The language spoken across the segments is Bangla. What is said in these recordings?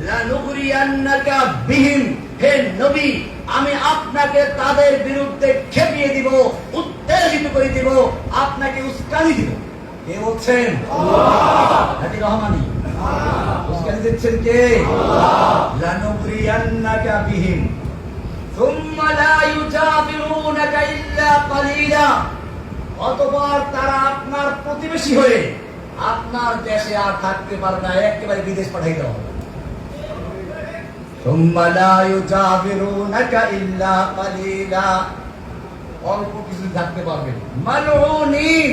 লানুগরিয়ান্নাকা বিহিম, হে নবী আমি আপনাকে তাদের বিরুদ্ধে খেপিয়ে দিব, উত্তেজিত করে দিব, আপনাকে উস্কানি দিব। কে বলছেন? আল্লাহ। রহমানি উস্কানি দিচ্ছেন কে? লানুগরিয়ান্নাকা বিহিম সুম্মা লা ইউজাবিরুনাকা ইল্লা কালিলা। অতঃপর তারা আপনার প্রতিবেশী হয়ে আপনার দেশে আর থাকতে পারবে না, একেবারে বিদেশ পাঠাই দেওয়া হবে। সুম্মা লা ইউজাবিরুনাকা ইল্লা কালিলা, অল্প কিছু থাকতে পারবে। মালউনিন,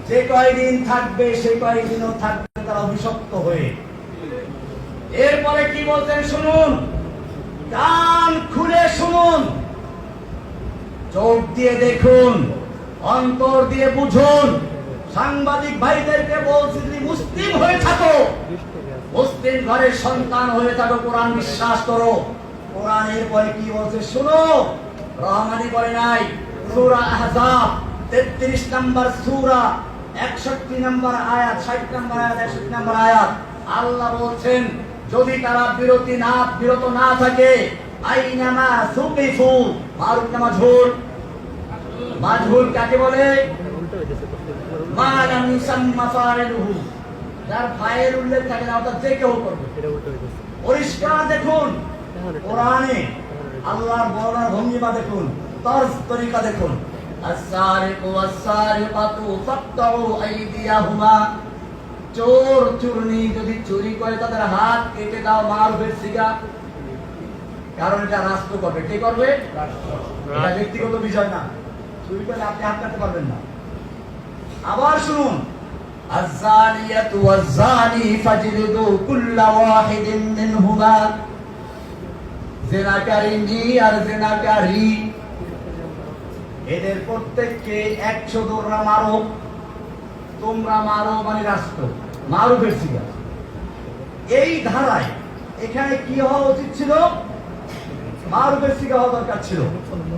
যে কয়দিন থাকবে সে কয়দিনও থাকবে তারা অভিশপ্ত হয়ে। এরপরে কি বলতেন শুনুন, কান খুলে শুনুন, চোখ দিয়ে দেখুন, অন্তর দিয়ে বুঝুন। সাংবাদিক ভাইদেরকে বলছি, যদি মুসলিম হয়ে থাকো, মুসলিম ঘরের সন্তান হয়ে থাকো, কোরআন বিশ্বাস করো। কোরআনের পরে কি বলছে শুনো। রহমানি বলে নাই, সূরা আহজাব 33 নম্বর সূরা 61 নম্বর আয়াত, 60 নম্বর আয়াত, 61 নম্বর আয়াত। আল্লাহ বলছেন যদি তারা বিরত না থাকে, আইনামা সুকিফু, মারুফ না মাজহুর? মাজহুর কাকে বলে? মা লাম ইউসাম্মা ফাইলুহু, যার ফাইল উল্লেখ থাকে না, অর্থাৎ যে কেউ করবে। পরিষ্কার দেখুন কোরআনে আল্লাহর বর্ণনার ভঙ্গিমা দেখুন, তরজ তরিকা দেখুন। আস-সারিকু ওয়াস-সারিকাতু ফাকতাউ আইদিয়াহুমা, চোর চুরনি যদি চুরি করে তাদের হাত কেটে দাও, মারুফের সিগা। কারণ এটা রাষ্ট্র করবে। কে করবে? এটা ব্যক্তিগত বিষয় না। চুরি করলে আপনি হাত কাটতে পারবেন না। আবার শুনুন, আয-যানিয়াতু ওয়াজ-যানি ফাজলিদু কুল্লা ওয়াহিদিন মিনহুমা, জিনাকারিনী আর জিনাকারী এদের প্রত্যেককে 100 দৌড়া মারো। তোমরা মারো মানে রাষ্ট্র, মারুফের সিগা। এই ধারায় এখানে কি হওয়া উচিত ছিল? মারুফের সিগা হওয়া দরকার ছিল,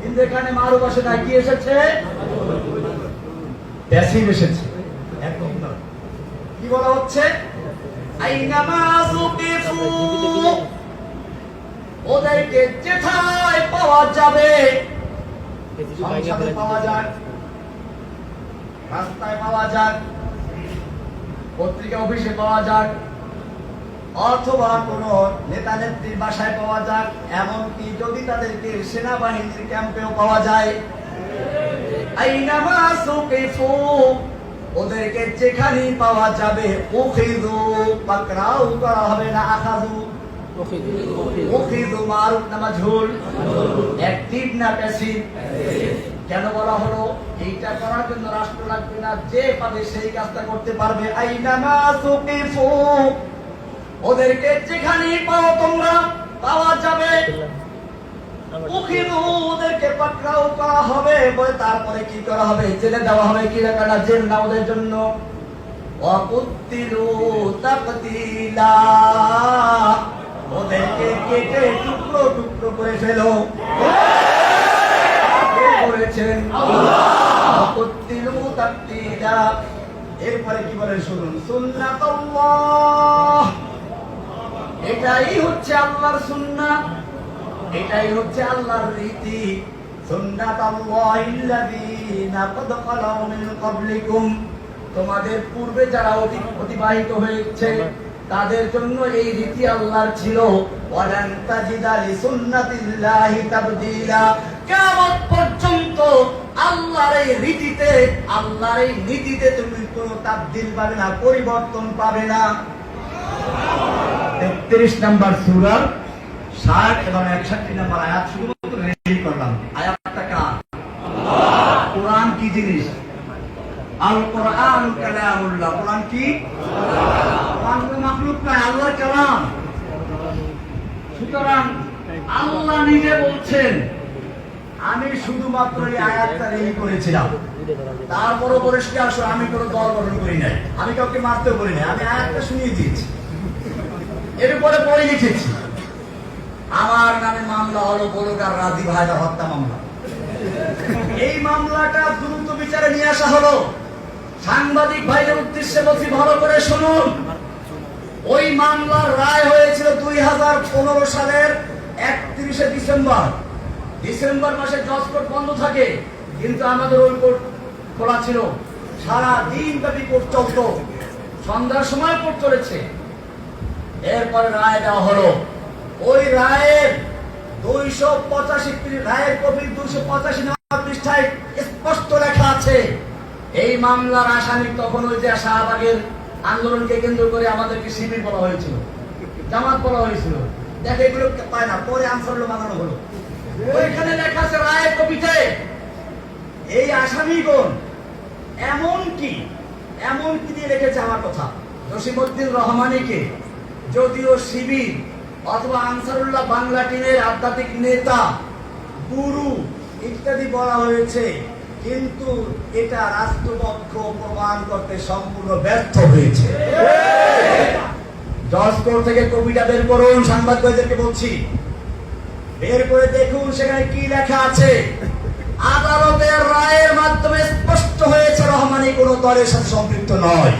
কিন্তু এখানে মারুফ আসে না, কি এসেছে? প্যাসিভ এসেছে। একদম না। কি বলা হচ্ছে? আইনামা সুকিফু, ওদেরকে যেথায় পাওয়া যাবে, সংসদে পাওয়া যাক, রাস্তায় পাওয়া যাক, পত্রিকা অফিসে পাওয়া যাক, অথবা কোন নেতা নেত্রীর বাসায় পাওয়া যাক, এমনকি যদি তাদেরকে সেনাবাহিনীর ক্যাম্পেও পাওয়া যায়, আইনামা সুকিফু, ওদেরকে যেখানেই পাওয়া যাবে, উখিযু, পাকড়াও করা হবে না, আখাযু। উখিযু মারুফ না মাজহুর? অ্যাক্টিভ না প্যাসিভ? কেন বলা হলো? এইটা করার জন্য রাষ্ট্র লাগবে না, যে পাবে সেই কাজটা করতে পারবে। আইনামা সুকিফু, ওদেরকে যেখানেই পাও তোমরা পাওয়া যাবে, উখিযু, ওদেরকে পাকড়াও করা হবে। বলে তারপরে কি করা হবে? জেলে দেওয়া হবে। কি রাখাটা? জেল না ওদের জন্য। ওয়াকুতিলু তাকতিলা, ওদেরকে কেটে টুকরো টুকরো করে ফেলো। কে করেছেন? আল্লাহ। ওয়াকুতিলু তাকতিলা। এরপরে কি বলে শুনুন, সুন্নাতুল্লাহ, এটাই হচ্ছে আল্লাহর সুন্নাত, এটাই হচ্ছে আল্লাহর রীতি। সুন্নাতাল্লাহিল্লাযীনা ক্বাদ খালাউ মিন ক্বাবলিকুম, তোমাদের পূর্বে যারা অতিবাহিত হয়েছে তাদের জন্য এই রীতি আল্লাহর ছিল। ওয়ালান তাজিদা লিসুন্নাতিল্লাহি তাবদীলা, কিয়ামত পর্যন্ত আল্লাহর এই রীতিতে, আল্লাহর এই নীতিতে তুমি কোনো তাবদীল পাবে না, পরিবর্তন পাবে না। 33 নম্বর সূরা 60 এবং 61 নম্বর আয়াত শুধুমাত্র রেডি করলাম। আয়াতটা কার? আল্লাহ। কোরআন কি জিনিস? আল কোরআন কালামুল্লাহ। কোরআন কি? কোরআন কোনো মাখলুক নয়, আল্লাহর কালাম। সুতরাং আল্লাহ নিজে বলছেন, আমি শুধুমাত্র এই আয়াতটা রেডি করেছিলাম। তারপরও পরিষ্কার আসলে আমি কোনো দল গঠন করি নাই, আমি কাউকে মারতেও করি নাই, আমি আয়াতটা শুনিয়ে দিয়েছি, এর উপরে পড়ে লিখেছি। আমার নামে মামলা হলো বলগার রাজীব হায়দার হত্যা মামলা। এই মামলাটা দ্রুত বিচারে নিয়ে আসা হলো। সাংবাদিক ভাইদের উদ্দেশ্যে বলছি, ভালো করে শুনুন। ওই মামলার রায় হয়েছিল 2015 সালের 31শে ডিসেম্বর মাসে জজ কোর্ট বন্ধ থাকে, কিন্তু আমাদের ওই কোর্ট খোলা ছিল। সারা দিন ব্যাপী কোর্ট চলত, সন্ধ্যার সময় কোর্ট চলেছে। এরপরে রায় দেওয়া হলো। ওই রায়ের 285 রায়ের কপি 285 নম্বর পৃষ্ঠায় স্পষ্ট লেখা আছে, এই মামলার আসামি তখন ওই যে শাহবাগের আন্দোলনকে কেন্দ্র করে আমাদেরকে শিবির বলা হয়েছিল, জামাত বলা হয়েছিল। দেখে এগুলো পায় না, পরে আনসারুল্লাহ বানানো হলো। ওইখানে লেখা আছে রায়ের কপিতে, এই আসামিগণ এমনকি দিয়ে রেখেছে আমার কথা, জসিমউদ্দিন রহমানীকে যদিও শিবির অথবা আনসারুল্লাহ বাংলা টিমের আধ্যাত্মিক নেতা, গুরু ইত্যাদি বলা হয়েছে, কিন্তু এটা রাষ্ট্রপক্ষ প্রমাণ করতে সম্পূর্ণ ব্যর্থ হয়েছে। জজ কোর্ট থেকে কপিটা বের করুন, সাংবাদিকদেরকে বলছি, বের করে দেখুন সেখানে কি লেখা আছে। আদালতের রায়ের মাধ্যমে স্পষ্ট হয়েছে রহমানী কোনো দলের সাথে সম্পৃক্ত নয়।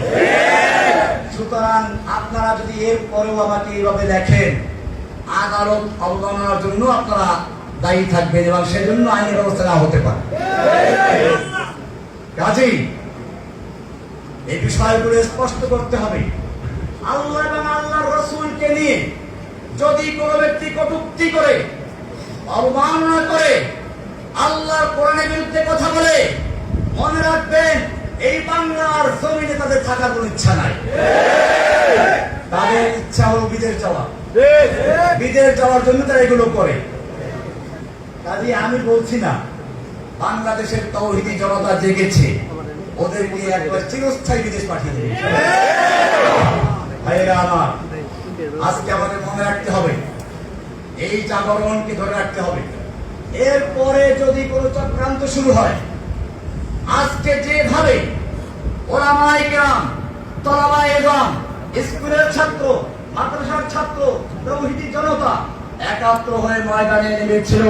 সুতরাং আপনারা যদি এর পরেও আমাকে এইভাবে লেখেন, আদালত অবমাননার জন্য আপনারা দায়ী থাকবেন এবং সেজন্য আইনের ব্যবস্থা না হতে পারে। কাজেই এই বিষয়গুলো স্পষ্ট করতে হবে। আল্লাহ এবং আল্লাহর রাসূলকে নিয়ে যদি কোনো ব্যক্তি কটূক্তি করে, অবমাননা করে, আল্লাহর কোরআনের বিরুদ্ধে কথা বলে, মনে রাখবেন এই বাংলার জমিনে তাদের থাকার কোনো ইচ্ছা নাই। তাদের ইচ্ছা হলো বিদেশ যাওয়া, বিদেশ যাওয়ার জন্য তারা এগুলো করে। কাজে আমি বলছি না বাংলাদেশের তাওহীদি জনতা জেগেছে, ওদেরকে একবার চিরস্থায়ী বিদেশ পাঠিয়ে দেবে। ভাইয়েরা আমার, আজকে আমাদের মনে রাখতে হবে, এই জাগরণকে ধরে রাখতে হবে। এরপরে যদি কোনো চক্রান্ত শুরু হয়, আজকে যেভাবে ওলামায়ে কেরাম, তলাবায়ে ইলম, স্কুলের ছাত্র, মাদ্রাসার ছাত্র, তাওহীদি জনতা একাত্র হয়ে ময়দানে নেমেছিল,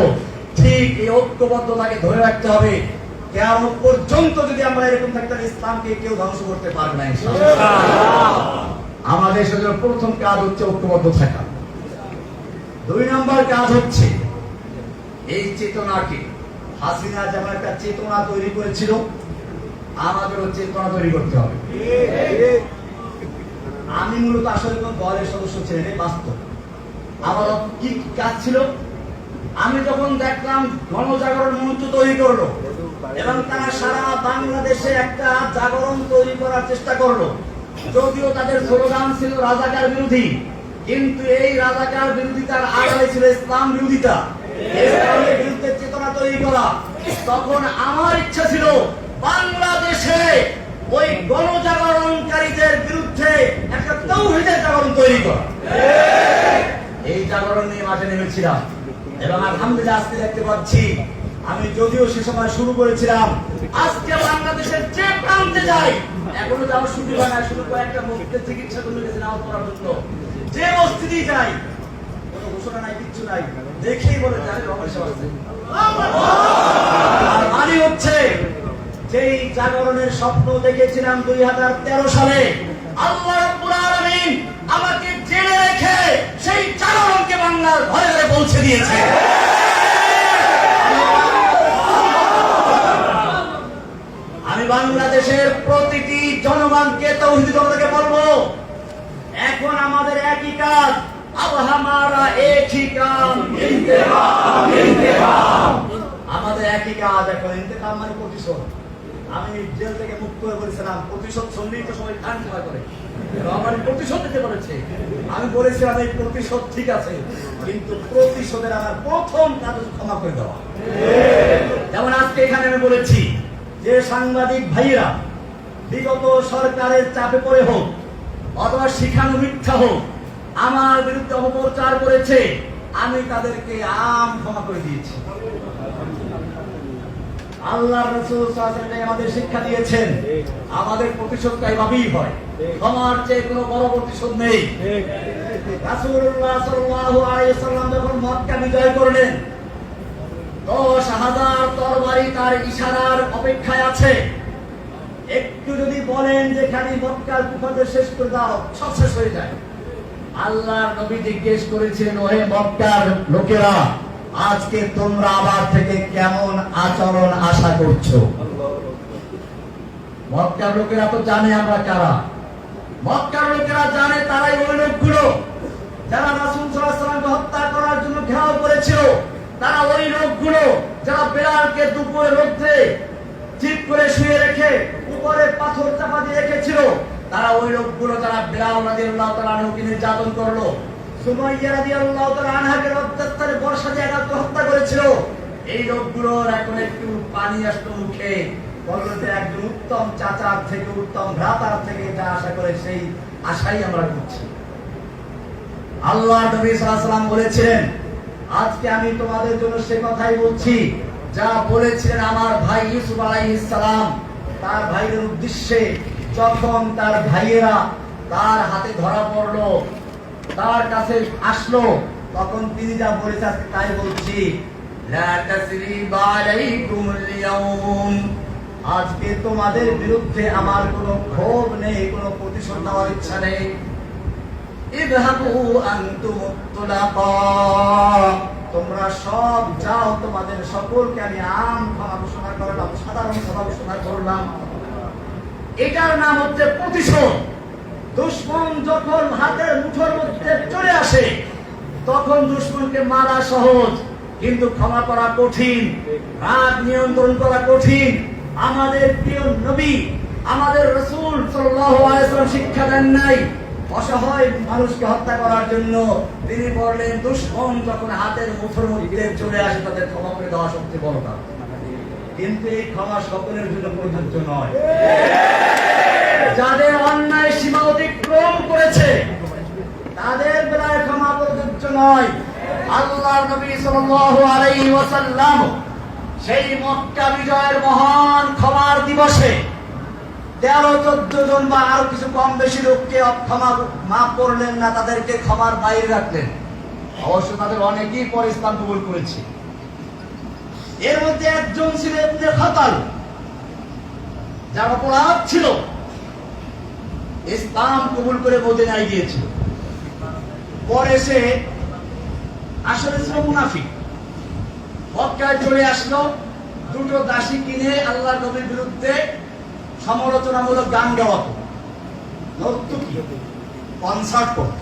ঠিক এই ঐক্যবদ্ধতাকে ধরে রাখতে হবে। কিয়ামত পর্যন্ত যদি আমরা এরকম থাকি, তাহলে ইসলামকে কেউ ধ্বংস করতে পারবে না ইনশাআল্লাহ। আমাদের সেজন্য প্রথম কাজ হচ্ছে ঐক্যবদ্ধ থাকা। 2 নম্বর কাজ হচ্ছে এই চেতনাকে, হাসিনা যেমন একটা চেতনা তৈরি করেছিল, আমাদেরও চেতনা তৈরি করতে হবে। আমি মূলত আসলে কোন দলের সদস্য ছিলেন, এই বাস্তব। আমার কি কাজ ছিল, আমি যখন দেখলাম গণজাগরণ মঞ্চ তৈরি করলো এবং তারা সারা বাংলাদেশে একটা জাগরণ তৈরি করার চেষ্টা করলো, যদিও তাদের স্লোগান ছিল রাজাকার বিরোধী, কিন্তু এই রাজাকার বিরোধিতার আড়ালে ছিল ইসলাম বিরোধিতা, ইসলামের বিরুদ্ধে চেতনা তৈরি করা। তখন আমার ইচ্ছা ছিল বাংলাদেশে ওই গণজাগরণকারীদের বিরুদ্ধে একটা তাওহীদের জাগরণ তৈরি করা। এই জাগরণ নিয়ে মাঠে নেমেছিলাম এবং আলহামদুলিল্লাহ আজকে দেখতে পাচ্ছি, আমি যদিও সে সময় শুরু করেছিলাম, আজকে বাংলাদেশের যে প্রান্তে যাই, এখনো যাওয়ার সুযোগ হয় না, শুধু কয়েকটা মসজিদের চিকিৎসা জন্য গেছে নামাজ পড়ার জন্য, যে মসজিদে যাই কোনো ঘোষণা নাই, কিচ্ছু নাই, দেখেই বলে জানে রমেশ আছে। আর মানে হচ্ছে যেই জাগরণের স্বপ্ন দেখেছিলাম 2013 সালে, আল্লাহ রাব্বুল আলামিন আমাকে জেনে রেখে সেই জাগরণকে বাংলার ঘরে ঘরে পৌঁছে দিয়েছে। আমি বাংলাদেশের প্রতিটি জনগণকে, তাওহীদি জনতাকে বলবো, এখন আমাদের একই কাজ, अब हमारा एक ही काम इंतकाम इंतकाम। আমাদের একই কাজ এখন, ইন্তেকাম মানে প্রতিশোধ। আমি জেল থেকে মুক্ত হয়ে বলেছিলাম, প্রতিশোধ শুনলেই তো সবাই কান খাওয়া করে, আমার প্রতিশোধ দিতে বলেছে। আমি বলেছিলাম এই প্রতিশোধ ঠিক আছে, কিন্তু প্রতিশোধের আমার প্রথম কাজ ক্ষমা করে দেওয়া। যেমন আজকে এখানে আমি বলেছি যে সাংবাদিক ভাইয়েরা বিগত সরকারের চাপে পড়ে হোক অথবা শিখানো মিথ্যা হোক আমার বিরুদ্ধে অপপ্রচার করেছে, আমি তাদেরকে ক্ষমা করে দিয়েছি। আল্লাহ রাসূল সাল্লাল্লাহু আলাইহি ওয়াসাল্লাম আমাদের শিক্ষা দিয়েছেন, আমাদের প্রতিশোধটা এভাবেই হয়, ক্ষমার চেয়ে কোনো বড় প্রতিশোধ নেই। রাসূলুল্লাহ সাল্লাল্লাহু আলাইহি ওয়াসাল্লাম যখন মক্কা বিজয় করলেন, 10,000 তরবারি তার ইশারার অপেক্ষায় আছে। একটু যদি বলেন যে খালি মক্কার কুফারদের শেষ করে দাও, সব শেষ হয়ে যায়। আল্লাহর নবী জিজ্ঞেস করেছিলেন, ওহে মক্কার লোকেরা, আজকে তোমরা আমার থেকে কেমন আচরণ আশা করছো? মক্কার লোকেরা তো জানে আমরা কারা। মক্কার লোকেরা জানে তারাই ওই লোকগুলো যারা রাসূল সাল্লাল্লাহু আলাইহি ওয়াসাল্লামকে হত্যা করার জন্য ঘেরাও করেছিল। তারা ওই লোকগুলো যারা বেলালকে দুপুরে রোদ্রে চিৎ করে শুয়ে রেখে উপরে পাথর চাপা দিয়ে রেখেছিল। তারা ওই লোকগুলো যারা বেলাল রাদিয়াল্লাহু তাআলা আনহুকে নির্যাতন করলো, সুমাইয়া রাদিয়াল্লাহু তাআলা আনহাকে অত্যাচারে বর্ষা দিয়ে আঘাত করে হত্যা করেছিল। এই লোকগুলোর এখন একটু পানি আসলো মুখে, বলতে একজন উত্তম চাচার থেকে, উত্তম ভ্রাতার থেকে যা আশা করে সেই আশাই আমরা করছি। আল্লাহ নবী সাল্লাল্লাহু আলাইহি ওয়াসাল্লাম বলেছিলেন, আজকে আমি তোমাদের জন্য সে কথাই বলছি যা বলেছিলেন আমার ভাই ইউসুফ আলাইহিস সালাম তার ভাইয়ের উদ্দেশ্যে। যখন তার ভাইয়েরা তার হাতে ধরা পড়লো, তার কাছে আসলো, তখন তিনি যা বলেছেন আজকে তাই বলছি, লা তাসরিবা আলাইকুমুল ইয়াউম, আজকে তোমাদের বিরুদ্ধে আমার কোনো ক্ষোভ নেই, কোনো প্রতিশোধ নেওয়ার ইচ্ছা নেই। ইযহাবু আনতুম তুলাকা, তোমরা সব যাও, তোমাদের সকলকে আমি আম ক্ষমা ঘোষণা করলাম, সাধারণ ক্ষমা ঘোষণা করলাম। এটার নাম হচ্ছে প্রতিশোধ। দুশমন যখন হাতের মুঠোর মধ্যে চলে আসে তখন দুশমনকে মারা সহজ, কিন্তু ক্ষমা করা কঠিন, রাগ নিয়ন্ত্রণ করা কঠিন। আমাদের প্রিয় নবী, আমাদের রাসূল সাল্লাল্লাহু আলাইহি ওয়াসাল্লাম শিক্ষা দেন নাই অসহায় মানুষকে হত্যা করার জন্য। তিনি বললেন, দুশমন যখন হাতের মুঠোর মধ্যে চলে আসে তাদের ক্ষমা করে দেওয়া সবচেয়ে বড় কাজ। কিন্তু এই ক্ষমা সকলের জন্য প্রযোজ্য নয়। যাদের অন্যায় সীমা অতিক্রম করেছে তাদের বেলায় ক্ষমা প্রযোজ্য নয়। আল্লাহর নবী সাল্লাল্লাহু আলাইহি ওয়াসাল্লাম সেই মক্কা বিজয়ের মহান ক্ষমার দিবসে 13-14 জন বা আরো কিছু কম বেশি লোককে ক্ষমা মাফ করলেন না, তাদেরকে ক্ষমার বাইরে রাখলেন। অবশ্য তাদের অনেকেই পরে ইসলাম কবুল করেছে। এর মধ্যে একজন ছিল ইবনে খাতাল, যার অপরাধ ছিল ইসলাম কবুল করে মদিনায় গিয়েছিল। পরে সে আসলে ছিল মুনাফিক, মক্কায় চলে আসলো, দুটো দাসী কিনে আল্লাহর নবীর বিরুদ্ধে সমালোচনামূলক গান গাওয়াতো, নর্তকী, কনসার্ট করত।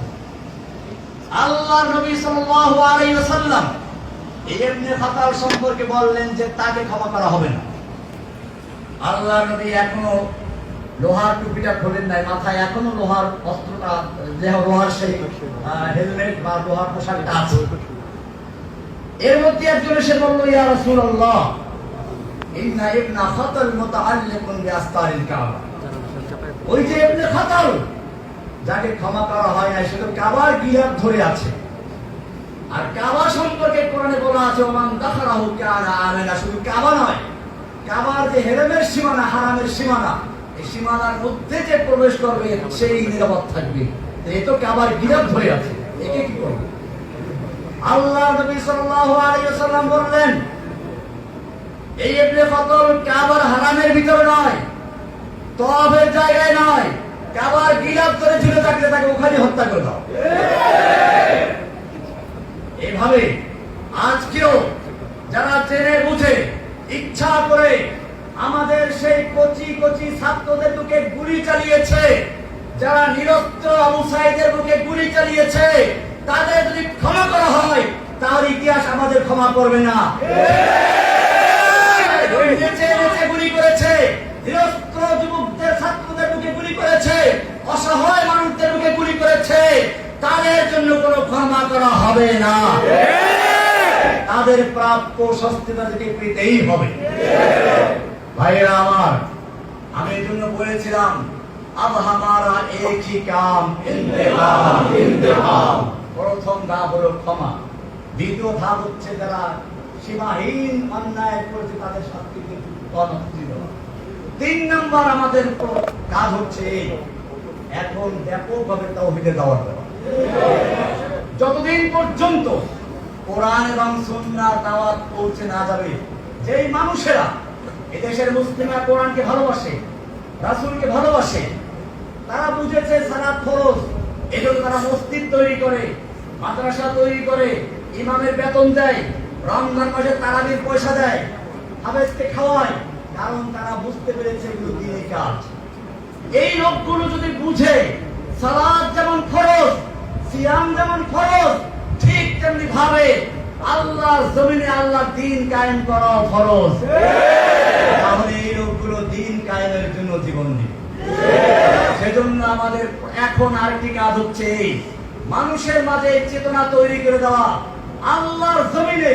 আল্লাহর নবী সাল্লাল্লাহু আলাইহি ওয়াসাল্লাম ইবনে খাতাল সম্পর্কে বললেন যে তাকে ক্ষমা করা হবে না। আল্লাহর নবী এখনো লোহার টুপিটা খোলেন নাই, মাথায় এখনো লোহার অস্ত্রটা, লোহার সেই হেলমেট বা লোহার পোশাকটা আছে। এর মধ্যে একজন এসে বলল, ইয়া রাসূলুল্লাহ, ইন্না ইবনা খাতাল মুতাআল্লিকুন বিআস্তারিল কাবা। ওই যে ইবনে খাতাল যাকে ক্ষমা করা হয় না, সে তো কাবার গিলাফ ধরে আছে। আর কাবা সম্পর্কে কোরআনে বলা আছে, ওমান দাখালাহু কানা আমিনা। শুধু কাবা নয়, কাবার যে হেরেমের সীমানা, হারামের সীমানা, এই সীমানার মধ্যে যে প্রবেশ করবে সেই নিরাপদ থাকবে। এই তো কাবার গিলাফ ধরে আছে, একে কি করবে? আল্লাহ নবী সাল্লাল্লাহু আলাইহি ওয়াসাল্লাম বললেন, এই ইবনে খাতাল কাবার হারামের ভিতরে নয়, তওয়াফের জায়গায় নয়, কাবার গিলাফ ধরে ঝুলে থাকলে তাকে ওখানে হত্যা করে দাও। এভাবে আজকেও যারা জেনে বুঝে ইচ্ছা করে আমাদের সেই কচি কচি ছাত্রদের বুকে গুলি চালিয়েছে, যারা নিরস্ত্র আবু সাঈদের বুকে গুলি চালিয়েছে, তাদের যদি ক্ষমা করা হয় তাহলে ইতিহাস আমাদের ক্ষমা করবে না। গুলি করেছে, নিরস্ত্র যুবকদের, ছাত্রদের বুকে গুলি করেছে, অসহায় মানুষদের বুকে গুলি করেছে, তাদের জন্য কোনো ক্ষমা করা হবে না। তাদের প্রাপ্য শাস্তি তাদেরকে পেতেই হবে। ভাইয়েরা আমার, আমি এই জন্য বলেছিলাম, আব হামারা এক হি কাম, ইন্তেকাম, ইন্তেকাম। প্রথম ধাপ হলো ক্ষমা, দ্বিতীয় ধাপ হচ্ছে যারা সীমাহীন অন্যায় করেছে তাদের শাস্তিকে অনস্তি দেওয়া। 3 নম্বর আমাদের কাজ হচ্ছে এখন ব্যাপকভাবে তাওহীদের দাওয়াত দেওয়া। যতদিন পর্যন্ত কোরআন এবং সুন্নাহর দাওয়াত পৌঁছে না যাবে, যেই মানুষেরা এদেশের মুসলিমরা কোরআনকে ভালোবাসে, রাসূলকে ভালোবাসে, তারা বুঝেছে সালাত ফরজ, এজন্য তারা মসজিদ তৈরি করে, মাদ্রাসা তৈরি করে, ইমামের বেতন দেয়, রমজান মাসে তারাবির পয়সা দেয়, হাফেজকে খাওয়ায়, কারণ তারা বুঝতে পেরেছে এগুলো দ্বীনি কাজ। এই লোকগুলো যদি বুঝে সালাত যেমন ফরজ, সিয়াম যেমন ফরজ, ঠিক তেমনি ভাবে আল্লাহর জমিনে আল্লাহর দ্বীন কায়েম করা ফরজ, তাহলে এই লোকগুলো দ্বীন কায়েমের জন্য জীবন দিবে। সেজন্য আমাদের এখন আরেকটি কাজ হচ্ছে এই মানুষের মাঝে চেতনা তৈরি করে দেওয়া, আল্লাহর জমিনে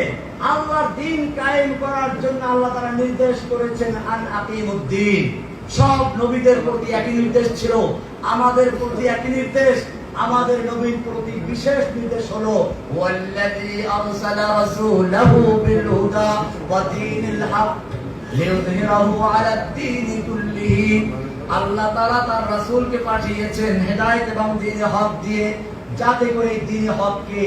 আল্লাহর দ্বীন কায়েম করার জন্য আল্লাহ তাআলা নির্দেশ করেছেন আন আকিমুদ্দিন। সব নবীদের প্রতি একই নির্দেশ ছিল, আমাদের প্রতি একই নির্দেশ। আমাদের নবীর প্রতি বিশেষ নির্দেশ হলো ওয়াল্লাযী আরসালা রাসূলাহু বিল হুদা ওয়া দীনিল হক লিইয়ুযহিরাহু আলাদ দীনি কুল্লিহি। আল্লাহ তাআলা তার রাসূলকে পাঠিয়েছেন হেদায়েত এবং দ্বীনে হক দিয়ে, যাতে করে দ্বীনে হককে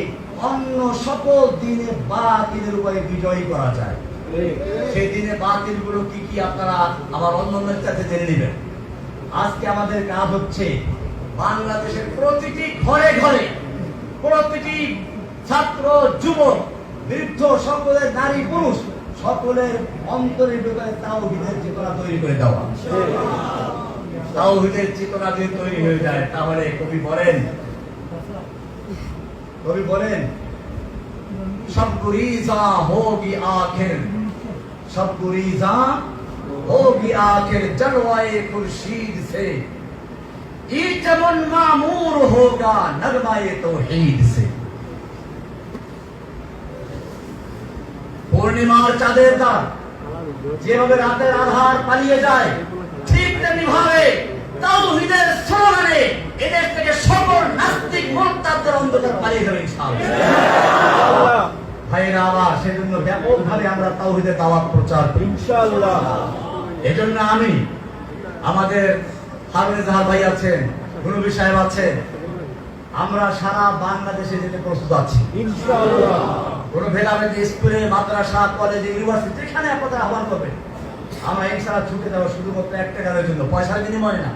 অন্য সকল দ্বীনে বাতিলের উপরে বিজয়ী করা যায়। সেই দিনে বাতিলগুলো কি কি আপনারা আমার অন্যদের সাথে জেনে নেবেন। আজকে আমাদের কাজ হচ্ছে বাংলাদেশের প্রতিটি ঘরে ঘরে, প্রতিটি ছাত্র যুবক বৃদ্ধ সকলের নারী পুরুষ সকলের অন্তরের ভিতরে তাওহীদের চেতনা তৈরি করে দেওয়া। তাওহীদের চেতনা যদি তৈরি হয়ে যায় তাহলে কবি বলেন সব গুরিজা হোগি আখির, सब गुरीजा होगी आखिर जलवाए खुर्शीद से, ये चमन मामूर होगा नगमाए तौहीद से। পূর্ণিমার চাঁদের দাগ যেভাবে রাতের আধার পালিয়ে যায়, ঠিক তেমনি ভাবে তাওহীদের স্লোগানে এদেশ থেকে সকল নাস্তিক মুরতাদদের অন্ধকার পালিয়ে যাবে ইনশাআল্লাহ। ভাইরা আমার, সেজন্য ব্যাপকভাবে আমরা তাওহীদের দাওয়াত প্রচার করি ইনশাআল্লাহ। এজন্য আমি আমাদের হাফেজ জাহার ভাই আছেন, মুরব্বী সাহেব আছেন, আমরা সারা বাংলাদেশে যেতে প্রস্তুত আছি ইনশাআল্লাহ। কোন ভেদাভেদ স্কুলে, মাদ্রাসা, কলেজে, ইউনিভার্সিটি যেখানে আপনারা আহ্বান করবেন, আমরা ইনশাআল্লাহ ছুটে দেওয়া শুধুমাত্র একটা কারণের জন্য, পয়সার বিনিময়ে না।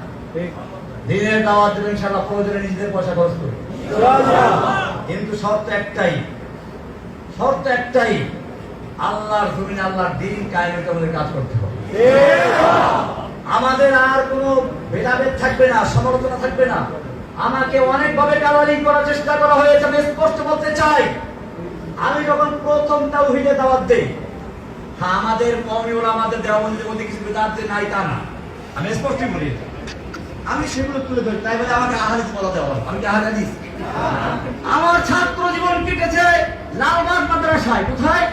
দিনের দাওয়াত দেবেন ইনশাআল্লাহ, প্রয়োজনে নিজেদের পয়সা খরচ করে কিন্তু শর্ত একটাই, আল্লাহর জমিনে আল্লাহর দ্বীন কায়েমের আমাদের কাজ করতে হবে। আমাদের আর কোনো ভেদাভেদ থাকবে না, সমালোচনা থাকবে না। আমাকে অনেকভাবে গালাগালি করার চেষ্টা করা হয়েছে, আমি স্পষ্ট বলতে চাই, আমি যখন প্রথম তাওহীদের দাওয়াত দেই, হ্যাঁ আমাদের কওমি ওলামাদের দেওবন্দের মধ্যে কিছু বিদআত নাই তা না, আমি স্পষ্টই বলি, আমি সেগুলো তুলে ধরি, তাই বলে আমাকে আহলে হাদিস বলা দেওয়া, আমি কি আহলে হাদিস? আমার ছাত্র জীবন কেটেছে লালবাগ মাদ্রাসায়। কোথায়?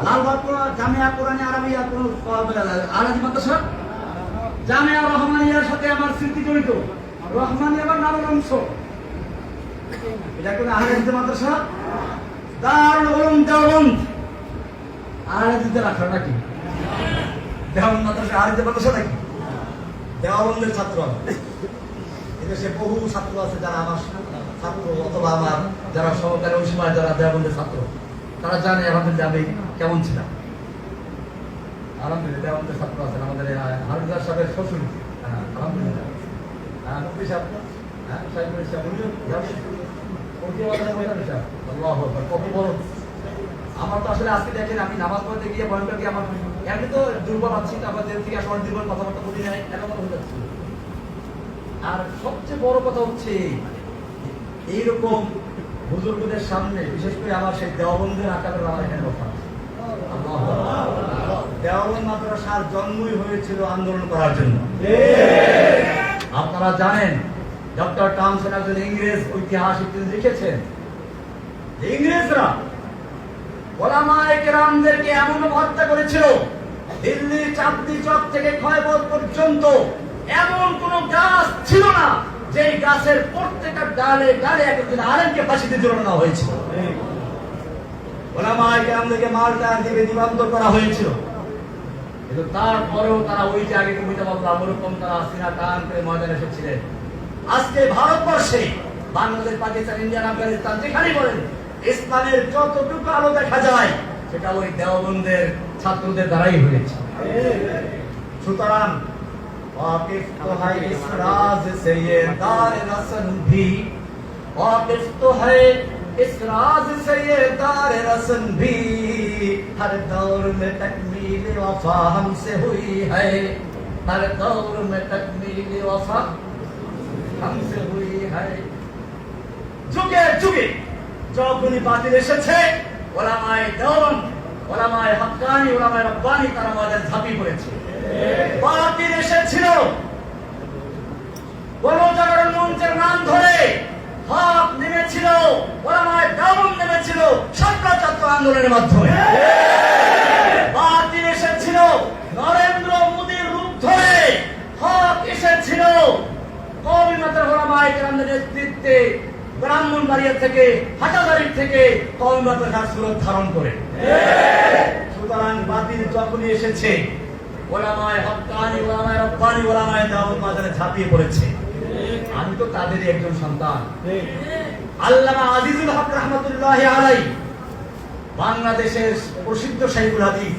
লালবাগ জামিয়া কোরআনে আরবিয়া কোন আলাদা মাদ্রাসা, জামিয়া রহমানিয়ার সাথে আমার স্মৃতি জড়িত। রহমানিয়া আবার নামের অংশ, এটা কোন আহলে হাদিস মাদ্রাসা? দারুল উলুম দেওবন্দ আহলে হাদিসের রাখা নাকি? দেওবন্দ মাদ্রাসা আহলে হাদিস মাদ্রাসা নাকি? দেওবন্দের ছাত্র এদেশে বহু ছাত্র আছে যারা আমার ছাত্র অথবা আমার যারা সহকারী ওই সময় যারা দেওবন্দের ছাত্র, তারা জানে আলহামদুলিল্লাহ আমি কেমন ছিলাম। আলহামদুলিল্লাহ দেওবন্দের ছাত্র আছেন আমাদের হারুদার সাহেবের শ্বশুর, আলহামদুলিল্লাহ নবী সাহেব, সাহেবুল সাহেব উনিও আমার তো আসলে আজকে দেখেন আমি নামাজ পড়তে গিয়ে ভয়ঙ্কর গিয়ে আমার এমনি তো দুর্বল আছি, তারপর থেকে আসলে দুর্বল কথাবার্তা বলি নাই, এখন হয়ে যাচ্ছে। আর সবচেয়ে বড় কথা হচ্ছে এইরকম বুজুর্গদের সামনে, বিশেষ করে আমার সেই দেওবন্দের আকারের আমার এখানে কথা আছে। দেওবন্দ মাদ্রাসার জন্মই হয়েছিল আন্দোলন করার জন্য। আপনারা জানেন ডক্টর টমসন একজন ইংরেজ ঐতিহাসিক, তিনি লিখেছেন ইংরেজরা ওলামায়ে কেরামদেরকে এমন হত্যা করেছিল, দিল্লির চাঁদনী চক থেকে খয়বর পর্যন্ত এমন কোন গাছ ছিল না যে গাছের প্রত্যেকটা ডালে ডালে একজন আলেমকে ফাঁসিতে ঝুলানো হয়েছিল। ওলামায়ে কেরামদেরকে মারটা দিবে নিবন্ধন করা হয়েছিল, কিন্তু তারপরেও তারা ওই যে আগে কবিতা বললাম ওরকম তারা সিনা টান করে ময়দানে এসেছিলেন। আজকে ভারতবর্ষে বাংলাদেশ, পাকিস্তান, ইন্ডিয়া, আফগানিস্তান যেখানেই বলেন ইসলামের যতটুকু আলো দেখা যায় সেটা ওই দেওবন্দের ছাত্রদের দ্বারাই হয়েছে। সুতরাং वाकिफ तो है इस राज से ये दार रसन भी वाकिफ तो है इस राज से ये तार रसन भी हर दौर में तकमील वफा हमसे हुई है हर दौर में तकमील वफा हमसे हुई है যুগে যুগে যখনই বাতিল এসেছে ওলামায়ে দেওবন্দ ওলামায়ে হক্কানি ওলামায়ে রব্বানি তারা আমাদের ঝাঁপিয়ে পড়েছে বাতিল এসেছিল গণজাগরণ মঞ্চের নাম ধরে হক নেমেছিল ওলামায়ে দেওবন্দ নেমেছিল ছাত্র আন্দোলনের মাধ্যমে বাতিল এসেছিল নরেন্দ্র মোদীর রূপ ধরে হক এসেছিল কওমি মাদ্রাসা ওলামায়ে কেরামদের নেতৃত্বে ব্রাহ্মণবাড়িয়া থেকে হাটাজারি থেকে কওমি মাদ্রাসার সুরত ধারণ করে সুতরাং বাতিল যখনই এসেছে ওলামায়ে হক্কানি ওলামায়ে রব্বানি ওলামায়ে দেওবন্দ বাজারে ঝাঁপিয়ে পড়েছে আমি তো তাদেরই একজন সন্তান আল্লামা আজিজুল হক রাহমাতুল্লাহি আলাইহি বাংলাদেশের প্রসিদ্ধ শাইখুল হাদিস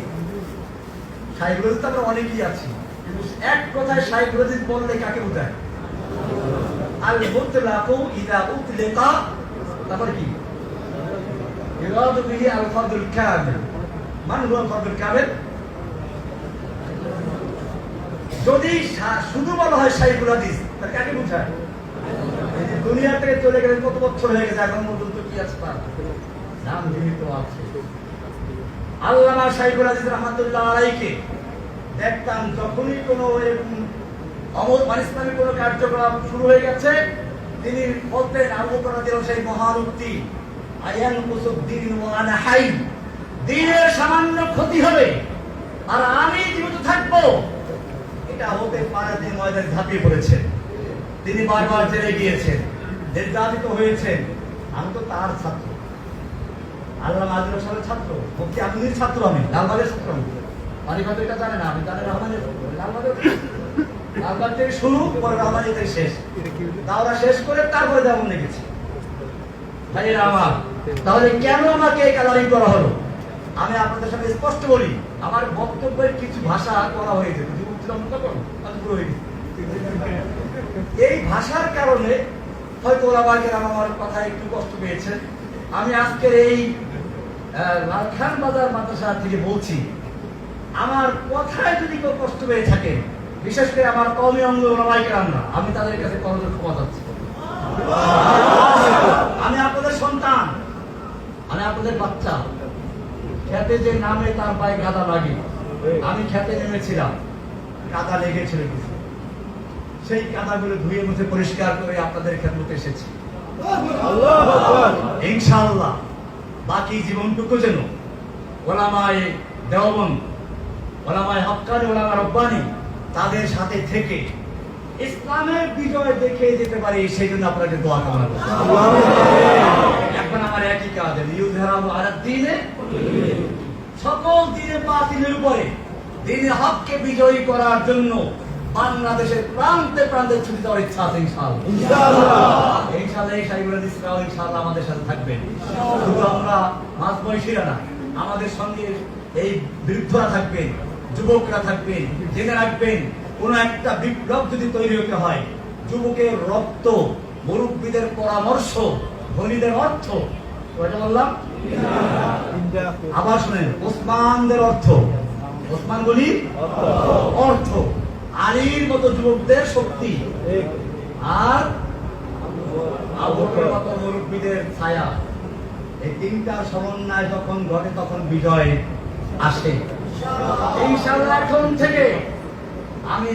শাইখুল হাদিস আমরা অনেকেই আছি কিন্তু এক কথায় শাইখুল হাদিস বললে কাকে বোঝায় আল মুতলাকু ইযা উতলিকা তারপর কি ইরাদু বিহি আল ফাদুল কামিল মান হুয়া ফাদুল কামিল যদি শুধু বলা হয় শাইখুল হাদিস তাহলে কাকে বোঝায় এই যে দুনিয়া থেকে চলে গেলেন কত বছর হয়ে গেছে এখন পর্যন্ত কি আছে তার নাম জীবিত আছে আল্লামা শাইখুল হাদিস রাহমাতুল্লাহ আলাইহি দেখতাম যখনই কোনো এরকম ইসলামী কোন কার্যক্রম শুরু হয়ে গেছে তিনি বলতেন আবু বকর রাদিয়াল্লাহু সেই মহান উক্তি আয়ান কুসুদ্দিন ওয়া আনা হাই দ্বীনের সামান্য ক্ষতি হবে আর আমি জীবিত থাকবো এটা হতে পারে তিনি ময়দানে ঝাঁপিয়ে পড়েছেন তিনি বারবার জেলে গিয়েছেন নির্যাতিত হয়েছেন আমি তো তার ছাত্র আল্লামা আজিজুল সাহেবের ছাত্র মুফতি আমিনীর ছাত্র আমি লালবাগের ছাত্র আমি মারিফাত এটা জানে না আমি জানি রহমানের লালবাগের লালবাগ থেকে শুরু পরে রহমানি থেকে শেষ দাওরা শেষ করে তারপরে দেওবন্দ গেছি ভাইয়েরা আমার তাহলে কেন আমাকে এই কালারিং করা হলো আমি আপনাদের সামনে স্পষ্ট বলি আমার বক্তব্যের কিছু ভাষা করা হয়েছে এই ভাষার কারণে হয়তো ওলামায়ে কেরাম আমার কথা একটু কষ্ট পেয়েছেন আমি আজকের এই লালখান বাজার মাদ্রাসা থেকে বলছি আমার কথায় যদি কেউ কষ্ট পেয়ে থাকে বিশেষ করে আমার কওমি অঙ্গ ওলামায়ে কেরামরা আমি তাদের কাছে করজোড়ে ক্ষমা চাচ্ছি আমি আপনাদের সন্তান আমি আপনাদের বাচ্চা খেতে যে নামে তার পায়ে কাদা লাগে আমি খেতে নেমেছিলাম কাদা লেগেছিল কিছু সেই কাদাগুলো ধুয়ে মুছে পরিষ্কার করে আপনাদের খেদমতে এসেছি ইনশাআল্লাহ বাকি জীবনটুকু যেন ওলামায়ে দেওবন্দ ওলামায়ে হক্কানি ওলামায়ে রব্বানি তাদের সাথে থেকে ইসলামের বিজয় দেখে যেতে পারি সেই জন্য আপনাকে দোয়া কামনা করছি এখন আমার একই কাজ ইউযহারু আলা দ্বীনে সকল দ্বীনে বাতিলের উপরে দ্বীনে হককে বিজয়ী করার জন্য বাংলাদেশের প্রান্তে প্রান্তে ছুটে যাওয়ার ইচ্ছা আছে ইনশাআল্লাহ এই শাইখুল হাদিসরাও ইনশাআল্লাহ আমাদের সাথে থাকবেন শুধু আমরা মাঝবয়সীরা না আমাদের সঙ্গে এই বৃদ্ধরা থাকবেন যুবকরা থাকবেন জেনে রাখবেন কোন একটা বিপ্লব যদি তৈরি হতে হয় যুবকের রক্ত মুরব্বীদের পরামর্শ ধনীদের অর্থ কয়টা বললাম আবার শুনেন ওসমানদের অর্থ ওসমান বলি অর্থ আলীর মতো যুবকদের শক্তি আর আবু বকরের মতো মুরব্বীদের ছায়া এই তিনটার সমন্বয় যখন ঘটে তখন বিজয় আসে ইনশাআল্লাহ এখন থেকে আমি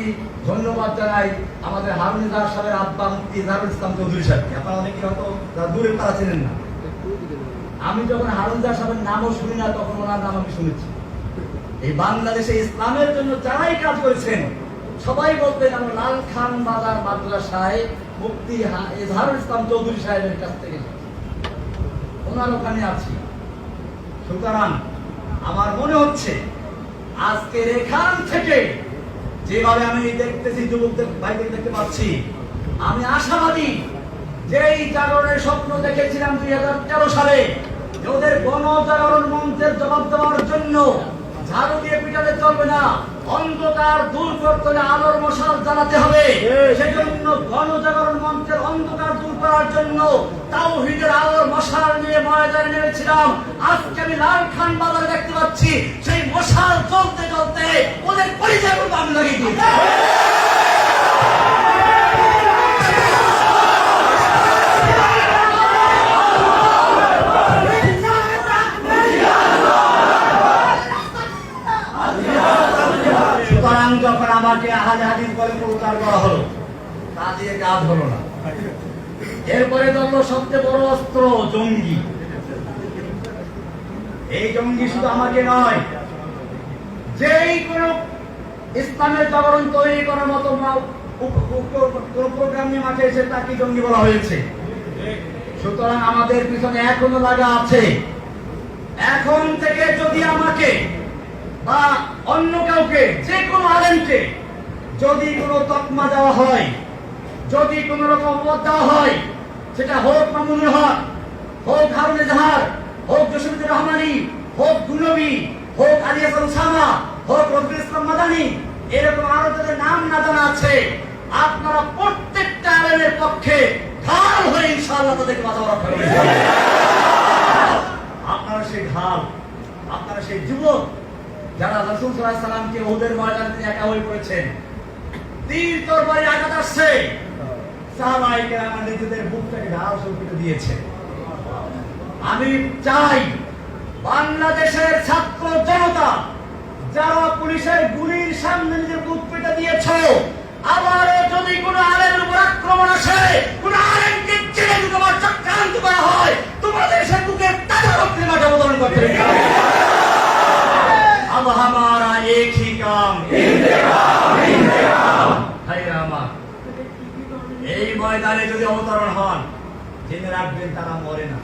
ধন্যবাদ জানাই আমাদের হারুন ইজাহার সাহেবের আব্বা মুফতি ইজাহারুল ইসলাম চৌধুরী সাহেবকে আপনারা অনেকে হয়তো দূরে তারা চেনেন না আমি যখন হারুন ইজাহার সাহেবের নামও শুনি না তখন ওনার নাম আমি শুনেছি এই বাংলাদেশে ইসলামের জন্য যারাই কাজ করেছেন সবাই বলতেন আমরা লালখান বাজার মাদ্রাসায় মুফতি ইজাহারুল ইসলাম চৌধুরী সাহেবের কাছ থেকে ওনার ওখানে আছি সুতরাং আমার মনে হচ্ছে আজকের এখান থেকে যেভাবে আমি দেখতেছি যুবকদের ভাইদের দেখতে পাচ্ছি আমি আশাবাদী যে এই জাগরণের স্বপ্ন দেখেছিলাম 2013 সালে যে ওদের গণজাগরণ মঞ্চের জবাব দেওয়ার জন্য ঝাড়ু দিয়ে পিটালে চলবে না, অন্ধকার দূর করতে হলে আলোর মশাল জ্বালাতে হবে। সেজন্য গণজাগরণ মঞ্চের অন্ধকার দূর করার জন্য তাওহীদের আলোর মশাল নিয়ে ময়দানে নেমেছিলাম। আজকে আমি লালখান বাজারে দেখতে পাচ্ছি সেই মশাল জ্বলতে জ্বলতে ওদের পরিচয়গুলো আমি লাগিয়ে দিয়েছি। যখন আমাকে আহলে হাদিস বলে প্রচার করা হলো, তা দিয়ে কাজ হলো না। এরপরে ধরলো সবচেয়ে বড় অস্ত্র, জঙ্গি। এই জঙ্গি শুধু আমাকে নয়, যেই কোন ইসলামের জাগরণ তৈরি করার মতো কোন প্রোগ্রাম নিয়ে মাঠে এসে তাকে জঙ্গি বলা হয়েছে। সুতরাং আমাদের পিছনে এখনো লাগা আছে। এখন থেকে যদি আমাকে বা অন্য কাউকে, যে কোনো আলেমকে যদি কোনো তকমা দেওয়া হয়, যদি কোন রকম অপবাদ দেওয়া হয়, সেটা হোক মামুনুল হক, হোক হারুন এজাহার, হোক জসিমুদ্দিন রহমানী, হোক গুলবি, হোক আলী হাসান উসামা, হোক রফিকুল ইসলাম মাদানী, এরকম আরো যাদের নাম না জানা আছে, আপনারা প্রত্যেকটা আলেমের পক্ষে ঢাল হয়ে ইনশাআল্লাহ তাদেরকে বাঁচাবার করবেন। আপনারা সেই ঢাল, আপনারা সেই যুবক যারা রাসূল সাল্লাল্লাহু আলাইহি সাল্লামকে উহুদের ময়দানে একা হয়ে পড়েছেন, তীর তরবারি আঘাত আসছে, সাহাবায়ে কেরাম নিজেদের বুকটাকে ঢাল সঁপে দিয়েছে। আমি চাই বাংলাদেশের ছাত্র জনতা যারা পুলিশের গুলির সামনে নিজের বুক পেতে দিয়েছো, আবারও যদি কোনো আলেমের উপর আক্রমণ আসে, কোন আলেমকে ছেড়ে তোমার চক্রান্ত করা হয়, তোমাদের সে বুকে তাজা রক্তের মাঠে অবতরণ করতে হবে। अब हमारा एक ही काम, এই ময়দানে যদি অবতরণ হন, জেনে রাখবেন তারা মরে না।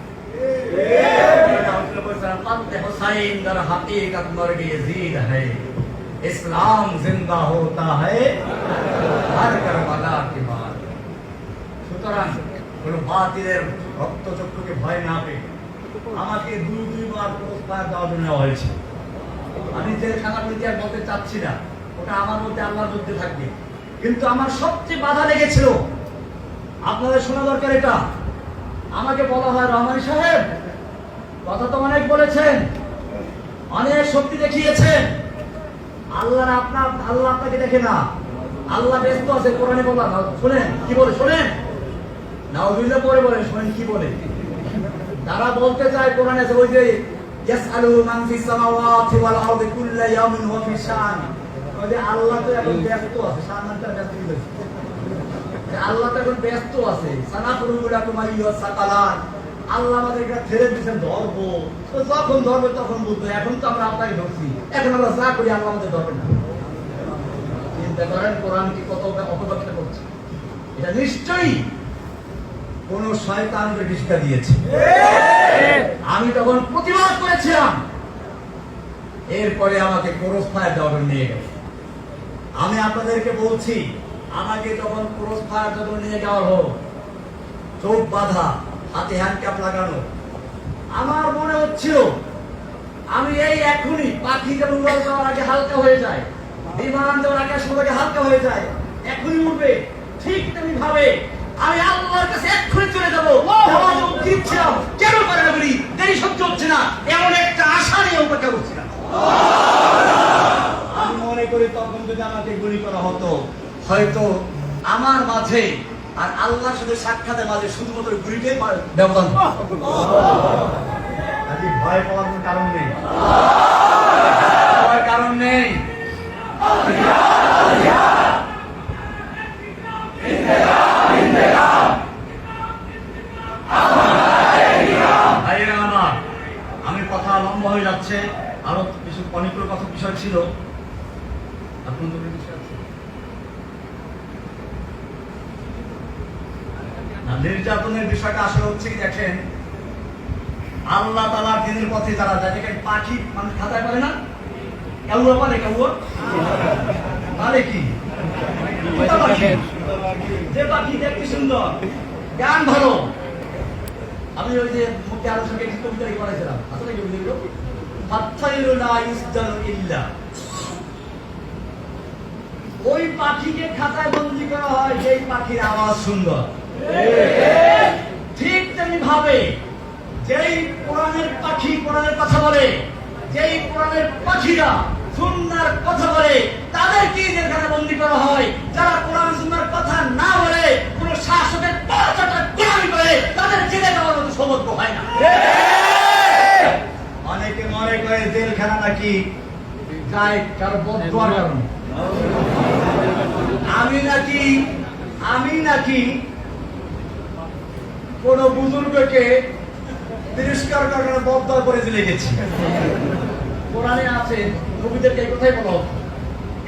ইসলাম জিন্দা হোতা হ্যায় হর কারবালা কে বাদ। সুতরাং কোন বাতিলের রক্তচক্ষুকে ভয় না পেয়ে আমাকে দুইবার পুরস্কার দেওয়ার জন্য হয়েছে। আমি যে খানার ইতিহাস বলতে চাচ্ছি না, ওটা আমার মধ্যে আল্লাহর মধ্যে থাকবে। কিন্তু আমার সবচেয়ে বাধা লেগেছিল, আপনাদের শোনা দরকার এটা। আমাকে বলা হয়, রহমানী সাহেব কথা তো অনেক বলেছেন, অনেক শক্তি দেখিয়েছেন, আল্লাহ আপনাকে দেখে না, আল্লাহ ব্যস্ত আছে। কোরআনে বলা, শোনেন কি বলে, শোনেন নাউযুবিল্লাহ পরে বলেন, শোনেন কি বলে। তারা বলতে চায় কোরআনে আছে ওই যে ইয়াসআলু মান ফিস সামাওয়াতি ওয়াল আরদি কুল্লা ইয়াউমিন হুয়া ফি শান। ওই যে আল্লাহ তো এখন ব্যস্ত আছে, শানটা ব্যস্ত হয়েছে, আল্লাহ তো এখন ব্যস্ত আছে। সানাফুরু লাকুম আইয়ুহাস সাকালান, আল্লাহ আমাদেরকে ছেড়ে দিয়েছেন ধরবো, তো যখন ধরবে তখন বুঝবে। এখন তো আমরা আপনাকে ধরছি, এখন আমরা যা করি আল্লাহ আমাদের ধরবে না। চিন্তা করেন কোরআন কি কত অপব্যাখ্যা করছে। এটা নিশ্চয়ই কোন শয়তানকে শিক্ষা দিয়েছে। আমি তখন প্রতিবাদ করেছিলাম, এরপরে আমাকে ক্রস ফায়ার দেওয়ার নিয়ে গেল। আমি আপনাদেরকে বলছি, আমাকে তখন ক্রস ফায়ার যখন নিয়ে যাওয়া হলো, চোখ বাঁধা, হাতে হ্যান্ডকাপ লাগানো, আমার মনে হচ্ছিল আমি এই এখনই পাখি যেমন উড়াল যাওয়ার আগে হালকা হয়ে যায়, বিমান যাওয়ার আগে সবাইকে হালকা হয়ে যায়, এখনই উঠবে, ঠিক তেমনি ভাবে আমি আল্লাহর কাছে এক্ষুনি চলে যাবো। ছিলাম কেন পারে না বলি, দেরি সহ্য হচ্ছে না, এমন একটা আশা নিয়ে অপেক্ষা করছিলাম। আমি মনে করি তখন যদি আমাকে গুলি করা হতো, হয়তো আমার মাঝে আর আল্লাহর সাথে সাক্ষাতের মাঝে শুধুমাত্র গুলিটাই ব্যবধান। আজকে ভয় পাওয়ার কোনো কারণ নেই, ভয়ের কারণ নেই। আমি কথা লম্বা হয়ে যাচ্ছে, আরো কিছু অনেকগুলো কথা বিষয় ছিল। আপনাদের বিষয় আছে নির্যাতনের বিষয়টা আসলে হচ্ছে কি, দেখেন আল্লাহ তাআলার দ্বীনের পথে যারা যায়, দেখেন পাখি মানুষ খাতায় পারে না, কাউয়া পারে, কাউয়া পারে কি, যে পাখি দেখতে সুন্দর, গান ভালো। আমি ওই যে মুখে আরো সঙ্গে কবিতা পড়াইছিলাম, আসলে কি বুঝলি ফাত্তাইরু লা ইসদানু ইল্লা। ওই পাখিকে খাতায় বন্দী করা হয় যেই পাখির আওয়াজ সুন্দর। ঠিক তেমনি ভাবে যেই কোরআনের পাখি কোরআনের কথা বলে, যেই কোরআনের পাখিরা সুন্নাহর কথা বলে, তাদেরকে জেলখানায় বন্দী করা হয়। যারা কোরআন সুন্নাহর কথা না বলে, কোন শাসকের পাঁচটা গোলামি করে, তাদের জেলে যাওয়ার মতো সৌভাগ্য হয় না। অনেকে মনে করে জেলখানা নাকি যায় কারো বদদোয়ার কারণে। আমি নাকি কোন বুজুর্গকে তিরস্কার করার বদদোয়া করে জেলে গেছি। কোরআনে আছে, নবীদেরকে এই কথাই বলা হতো,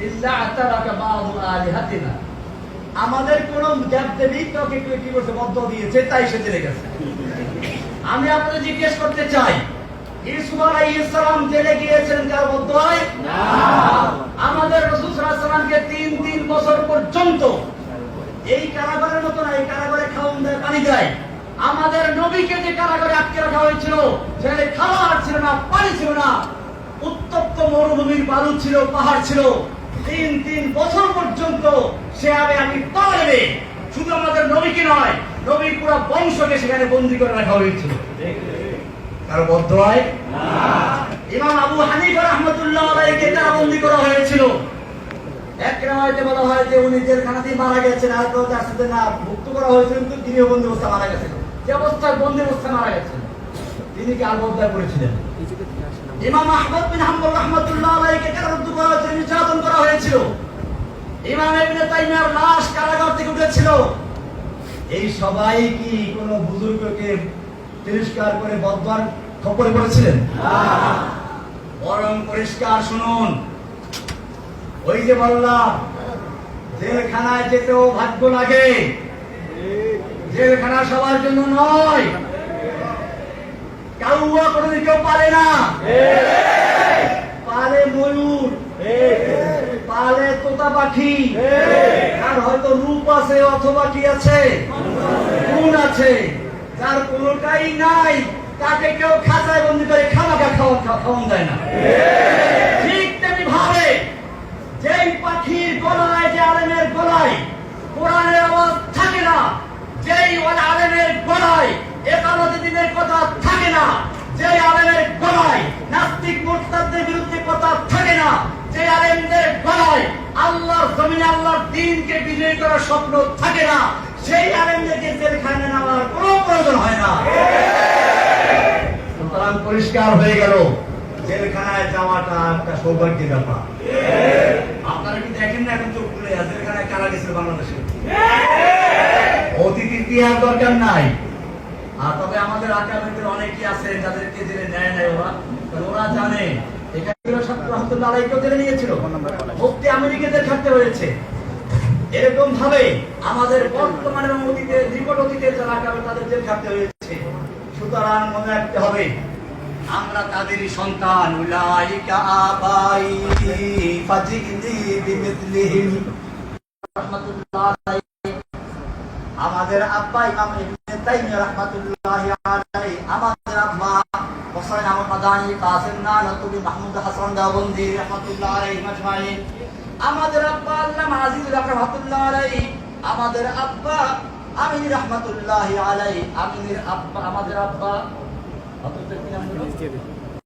ইল্লা আতারাকা বাদু আলিহাতিনা। আমাদের কোন দেবদেবী কাউকে কি করতে বদদোয়া দিয়েছে, তাই সে জেলে গেছে। আমি আপনাদের জিজ্ঞেস করতে চাই, ইউসুফ আলাইহিস সালাম জেলে গিয়েছিলেন কার বদদোয়ায়? না। আমাদের রাসূল সাল্লাল্লাহু আলাইহি ওয়াসাল্লামকে 3 বছর পর্যন্ত এই কারাগারের মতো না, এই কারাগারে খাওয়ান দেয়, পানি দেয়। আমাদের নবীকে যে কারাগারে আটকে রাখা হয়েছিল, সেখানে খাবার ছিল না, পানি ছিল না, উত্তপ্ত মরুভূমির বালু ছিল, পাহাড় ছিল। 3 বছর পর্যন্ত সে আমি পারবে। শুধু আমাদের নবীকে নয়, নবীর পুরো বংশকে সেখানে বন্দী করে রাখা হয়েছিল। কারো বদদোয়ায়? না। ইমাম আবু হানিফা রাহমাতুল্লাহ আলাইহিকে বন্দী করা হয়েছিল। এক রাওয়ায়াতে বলা হয় যে উনি জেলখানাতেই মারা গেছেন, আর কেউ তার সাথে না মুক্ত করা হয়েছিল, কিন্তু গৃহবন্দী অবস্থায় মারা গেছেন। যে অবস্থায় বন্দী অবস্থায় মারা গেছেন, তিনি কি আলবদা করেছিলেন? ইমাম আহমদ বিন হাম্বল রাহমাতুল্লাহ আলাইহিকে কারারুদ্ধ করা হয়েছিল, নির্যাতন করা হয়েছিল। ইমাম ইবনে তাইমিয়ার লাশ কারাগার থেকে উঠেছিল। এই সবাই কি কোন বুজুর্গকে তিরস্কার করে বদদোয়ার খপ্পরে পড়েছিলেন? না। বরং পরিষ্কার শুনুন, ওই যে বললাম জেলখানায় যেতেও ভাগ্য লাগে। জেলখানা সবার জন্য নয়। কাউয়া কোনোদিন কেউ পারে না। পালে ময়ূর, পালে তোতা পাখি, আর হয়তো রূপ আছে অথবা কি আছে, গুণ আছে। যার কোনোটাই নাই, তাকে কেউ খাঁচায় বন্দী করে খামাখা খাওয়ান দেয় না। ঠিক তেমনি ভাবে যেই পাখির গলায়, যে আলেমের গলায় কোরআনের আওয়াজ থাকে না, যেই আলেমের গলায় একামত দিনের কথা থাকে না, যেই আলেমের গলায় নাস্তিক মুরতাদদের বিরুদ্ধে কথা থাকে না, যে আলেমদের গলায় আল্লাহর জমিনে আল্লাহর দ্বীনকে বিজয়ী করার স্বপ্ন থাকে না, সেই আলেমদেরকে জেলখানায় নেওয়ার কোনো প্রয়োজন হয় না। সুতরাং পরিষ্কার হয়ে গেল, জেলখানায় যাওয়াটা একটা সৌভাগ্যের ব্যাপার। আপনারা কি দেখেন না এখন চোখ খুলে জেলখানায় কারা গেছিল বাংলাদেশে? অতীত ইতিহাস দরকার নাই। আর তবে আমাদের আকাবেরদের অনেকেই আছে যাদেরকে জেলে নেয় নাই ওরা জানে। এখানে রহমতুল্লাহ আলাইহিকেও জেলে নিয়েছিল, মুফতি আমেরিকাদের থাকতে হয়েছে। এরকম ভাবে আমাদের বর্তমানে এবং অতীতের নিকট অতীতের যারা আকাবের তাদের জেল থাকতে হয়েছে। সুতরাং মনে রাখতে হবে, আমরা তাদেরই সন্তান। উলাইকা আবাই ফাজিনি বিমিসলিহিম। আমাদের আব্বা ইমাম ইবনে তাইমিয়া রাহমাতুল্লাহি আলাইহি, আমাদের আম্মা হোসেন আহমদ মাদানী, কাসিম নানতুবি, মাহমুদ হাসান দাবন্দি রাহমাতুল্লাহি আলাইহি আজমাইন, আমাদের আব্বা আল্লামা আজিজুল আকরাম রাহমাতুল্লাহি আলাইহি, আমাদের আব্বা আমিন রাহমাতুল্লাহি আলাইহি, আমিনের আব্বা, আমাদের আব্বা